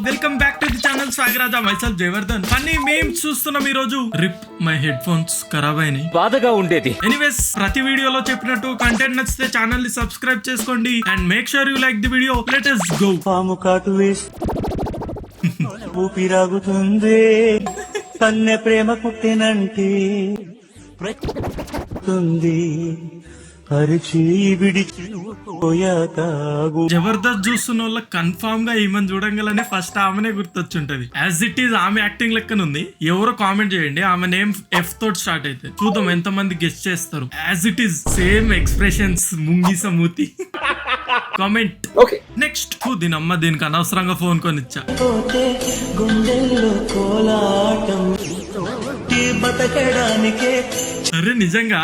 Welcome back to the channel Swagraja myself Jayavardhan. Funny memes చూస్తున్నాం ఈ రోజు. రిప్ మై హెడ్ ఫోన్స్ ఖరాబ్ అయినాయి, బాధగా ఉండేది. ఎనీవేస్ ప్రతి వీడియోలో చెప్పినట్టు కంటెంట్ నచ్చితే ఛానల్ ని సబ్స్క్రైబ్ చేసుకోండి and make sure you like the video. Let us go. పాము కాటు వేసి ఊపిరాగుతుంది, కన్నె ప్రేమ పుట్టినంటే అరిచి విడిచి జబర్దస్త్ చూస్తున్న వాళ్ళ కన్ఫామ్ గా ఈమెను చూడంగానే ఫస్ట్ ఆమెనే గుర్తొచ్చుంటది. యాజ్ ఇట్ ఈస్ ఆమె యాక్టింగ్ లెక్కనుంది. ఎవరో కామెంట్ చేయండి ఆమె నేమ్ ఎఫ్ తోటి స్టార్ట్ అయితే. చూద్దాం ఎంత మంది గెస్ట్ చేస్తారు. As it is same expressions, ముంగిస మూతి. కామెంట్. నెక్స్ట్ దీనమ్మ దీనికి అనవసరంగా ఫోన్ కొనిచ్చా. గుండెల్లో కోలాటం బతకడానికే అరే నిజంగా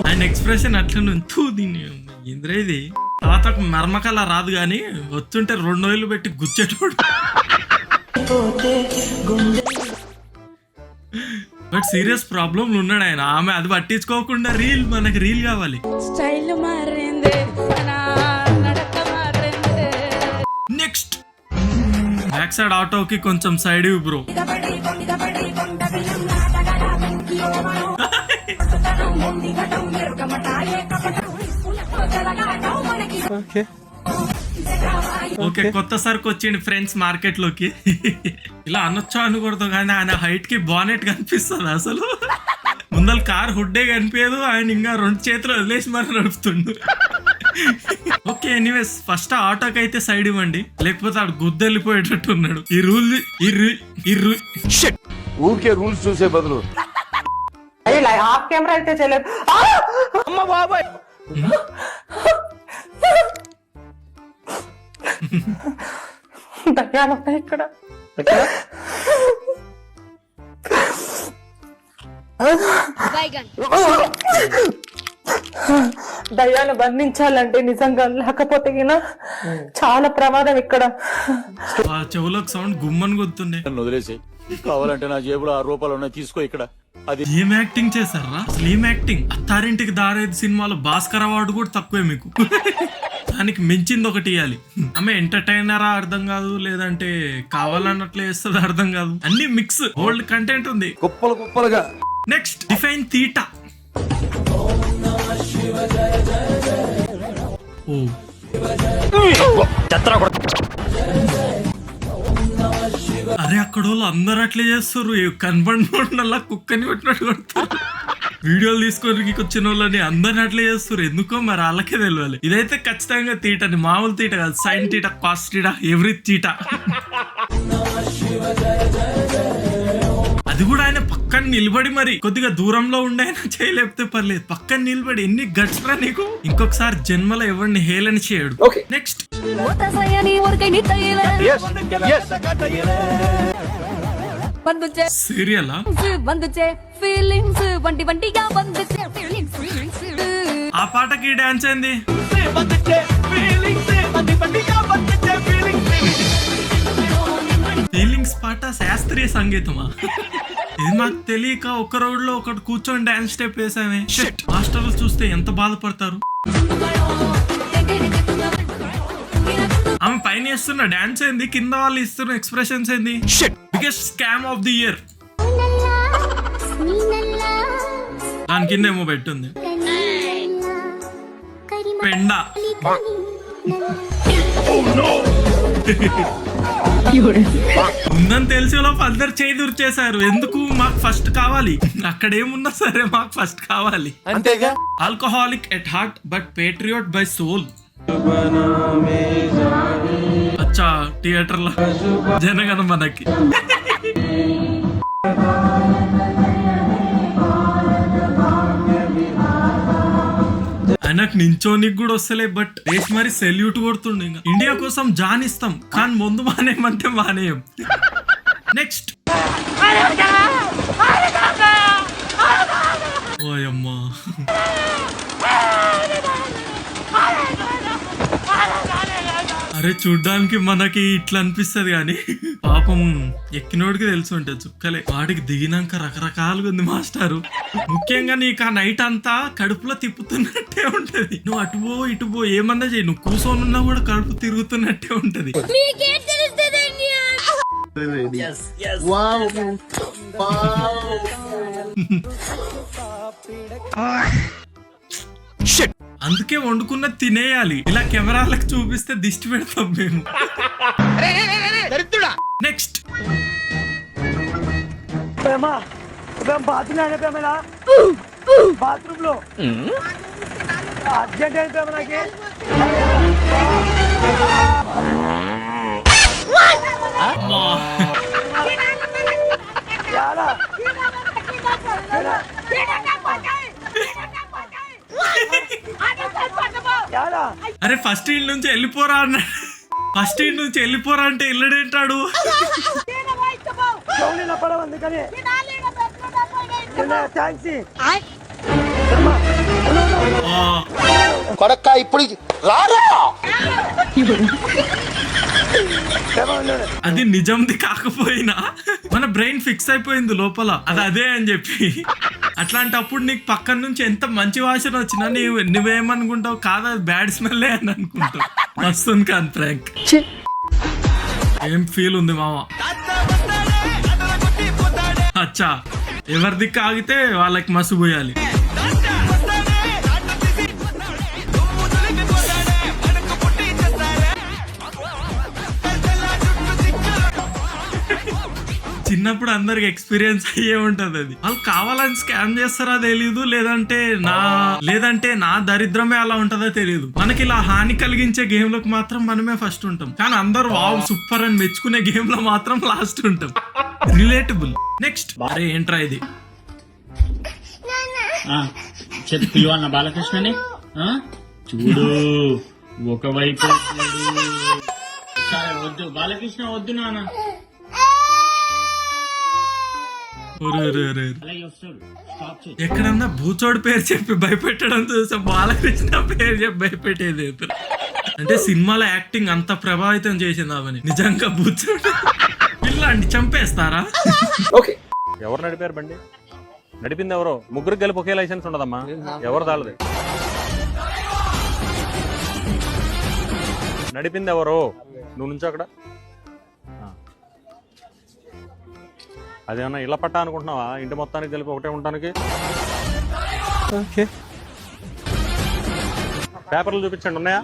ఆయన ఎక్స్ప్రెషన్ అట్లా నుంచు దీన్ని ఇంద్ర ఇది తర్వాత మర్మకలా రాదు గాని వచ్చుంటే 2 వేలు పెట్టి గుచ్చేటోడు. బట్ సీరియస్ ప్రాబ్లంలు ఉన్నాడు ఆయన. ఆమె అది పట్టించుకోకుండా రీల్, మనకి రీల్ కావాలి. నెక్స్ట్ బ్యాక్ సైడ్ ఆటోకి కొంచెం సైడ్ బ్రో. ఓకే కొత్త సరుకు వచ్చింది ఫ్రెండ్స్ మార్కెట్ లోకి. ఇలా అనొచ్చా అనకూడదు కానీ ఆయన హైట్ కి బానెట్ కనిపిస్తుంది. అసలు ముందర కార్ హుడ్డే కనిపించదు. ఆయన ఇంకా 2 చేతులు వదిలేసి మరి నడుపుతుండు. ఓకే ఎనీవేస్ ఫస్ట్ ఆటోకి అయితే సైడ్ ఇవ్వండి, లేకపోతే ఆడు గుద్దెళ్ళిపోయేటట్టు ఉన్నాడు. ఈ రూల్ ఊరికే రూల్స్ చూసే బదులు హాఫ్ కెమెరా అయితే చేయలేదు. అమ్మ బాబాయ్ దయ్యాలు ఇక్కడ దయ్యాలు బంధించాలంటే నిజంగా లేకపోతే చాలా ప్రమాదం ఇక్కడ. చెవులకు సౌండ్ గుమ్మని గుర్తుండే. వదిలేసి కావాలంటే నా జేబులో 6 రూపాయలు ఉన్నాయి, తీసుకో. ఇక్కడ అది ఏం యాక్టింగ్ చేశారా అసలు, ఏం యాక్టింగ్. అత్తారింటికి దారేది సినిమాలో భాస్కర్ అవార్డు కూడా తక్కువే మీకు. దానికి మించింది ఒకటి ఇవ్వాలి. ఆమె ఎంటర్టైనరా అర్థం కాదు, లేదంటే కావాలన్నట్లు చేస్తుంది అర్థం కాదు. అన్ని మిక్స్, ఓల్డ్ కంటెంట్ ఉంది కుప్పలుగా. Next define theta. అరే అక్కడ వాళ్ళు అందరు అట్లే చేస్తారు. కనబడినోళ్ళ కుక్కని కొట్టినట్టు కొడతారు. వీడియోలు తీసుకొని వచ్చిన వాళ్ళని అందరిని అట్లే చేస్తారు. ఎందుకో మరి వాళ్ళకే తెలియాలి. ఇదైతే ఖచ్చితంగా తీటని, మామూలు తీట కాదు. Sign theta, cost theta, every theta. అది కూడా ఆయన పక్కన నిలబడి, మరి కొద్దిగా దూరంలో ఉండి ఆయన చేయలేకపోతే పర్లేదు, పక్కన నిలబడి. ఎన్ని గట్స్ రా నీకు. ఇంకొకసారి జన్మలో ఎవరిని హేళన చేయడు. నెక్స్ట్ సీరియలా ఆ పాటకి డాన్స్ ఏంది? ఫీలింగ్స్ పాట శాస్త్రీయ సంగీతమా? ఇది మాకు తెలియక ఒక రోడ్ లో ఒకటి కూర్చొని డాన్స్ స్టెప్ వేసామే. మాస్టర్లు చూస్తే ఎంత బాధపడతారు. ఆమె పైన వేస్తున్న డాన్స్ ఏంది, కింద వాళ్ళు ఇస్తున్న ఎక్స్ప్రెషన్స్ ఏంది? Biggest scam of the year. దాని కింద ఏమో పెట్టుంది పెండా. ఉందని తెలిసి అందరు చేయి దుర్చేశారు. ఎందుకు? మాకు ఫస్ట్ కావాలి. అక్కడ ఏమున్నా సరే మాకు ఫస్ట్ కావాలి. అంతేగా. Alcoholic at heart but patriot by soul. అచ్చా థియేటర్ లో జనగణ మనకి. ఆయనకు నించోనికి కూడా వస్తలే, బట్ దేశ్ మరి సెల్యూట్ కొడుతుండే. ఇండియా కోసం జాన్ ఇస్తాం కానీ ముందు మానేయమంటే మానేయం. నెక్స్ట్ ఓయమ్మా, అరే చూడ్డానికి మనకి ఇట్లా అనిపిస్తుంది కానీ పాపం ఎక్కినోడికి తెలిసి ఉంటుంది చుక్కలే. వాడికి దిగినాక రకరకాలుగా ఉంది మాస్టారు. ముఖ్యంగా నీకు ఆ నైట్ అంతా కడుపులో తిప్పుతున్నట్టే ఉంటది. నువ్వు అటుపో ఇటుపో ఏమన్నా చేయి, నువ్వు కూర్చొని ఉన్నా కూడా కడుపు తిరుగుతున్నట్టే ఉంటది. అందుకే వండుకున్న తినేయాలి. ఇలా కెమెరాలకు చూపిస్తే దిష్టి పెడతాం మేము. నెక్స్ట్ బాత్రూమ్ లో అర్జెంట్ అయిపోయాము నాకే. అరే ఫస్ట్ ఇల్లు నుంచి వెళ్ళిపోరా అన్నాడు. ఫస్ట్ ఇల్లు నుంచి వెళ్ళిపోరా అంటే వెళ్ళడేంటాడు. పడవ అందుకని థ్యాంక్స్. కొడక్క ఇప్పుడు రారా. అది నిజంది కాకపోయినా మన బ్రెయిన్ ఫిక్స్ అయిపోయింది లోపల అది అదే అని చెప్పి. అట్లాంటప్పుడు నీకు పక్కన నుంచి ఎంత మంచి వాసన వచ్చినా నువ్వేమనుకుంటావు, కాదు అది బ్యాడ్ స్మెల్ అని అనుకుంటావు. వస్తుంది కాదు ప్రాంక్. ఏం ఫీల్ ఉంది మామ. అచ్చా ఎవరిది ఆగితే వాళ్ళకి మసు పోయాలి. చిన్నప్పుడు అందరికి ఎక్స్పీరియన్స్ అయ్యే ఉంటది. అది వాళ్ళు కావాలని స్కామ్ చేస్తారా తెలీదు, లేదంటే నా దరిద్రమే అలా ఉంటదో తెలియదు. మనకి ఇలా హాని కలిగించే గేమ్ లోకి మాత్రం మనమే ఫస్ట్ ఉంటాం, కానీ అందరు వావ్ సూపర్ అని మెచ్చుకునే గేమ్ లో మాత్రం లాస్ట్ ఉంటాం. రిలేటబుల్. నెక్స్ట్ అరే ఏంట్రా ఇది. చెప్పి పిలువన్న బాలకృష్ణని. చూడు ఒకవైపు సరే వద్దు బాలకృష్ణ వద్దు నాన్న. ఎక్కడన్నా భూచోడు పేరు చెప్పి భయపెట్టడం చూసా, బాలకృష్ణ పేరు చెప్పి భయపెట్టేది. అంటే సినిమాలో యాక్టింగ్ అంత ప్రభావితం చేసింది అవని. నిజంగా భూచోడు పిల్లండి చంపేస్తారా. ఎవరు నడిపారు బండి? నడిపింది ఎవరో? ముగ్గురికి కలిపి ఒకే లైసెన్స్ ఉండదమ్మా, ఎవరు దాళ్ళది. నడిపింది ఎవరో? నువ్వు నుంచో అక్కడ. అదేమన్నా ఇళ్ళ పట్టా అనుకుంటున్నావా? ఇంటి మొత్తానికి కలిపి ఒకటే ఉండడానికి. పేపర్లు చూపించండి, ఉన్నాయా?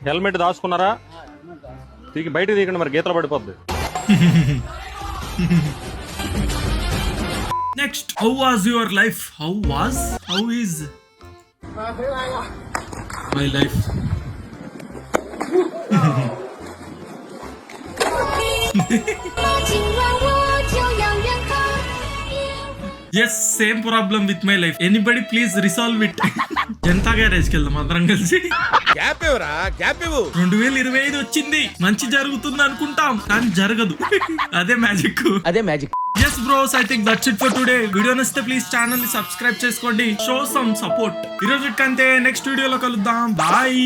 హెల్మెట్ దాచుకున్నారా? బయటకు తీయకండి, మరి గీతలు పడిపోద్ది. Next, how was your life? How is my life? Yes, same problem with my life. Anybody please resolve it. Janata గ్యారేజ్కి వెళ్దాం అందరం కలిసి. 2025 వచ్చింది, మంచి జరుగుతుంది అనుకుంటాం, కానీ జరగదు. అదే magic. Yes bros, I think that's it for today. Video నచ్చితే ప్లీజ్ ఛానల్ ని సబ్స్క్రైబ్ చేసుకోండి. Show some support. ఈ రోజు కంటే నెక్స్ట్ వీడియోలో కలుద్దాం. బాయ్.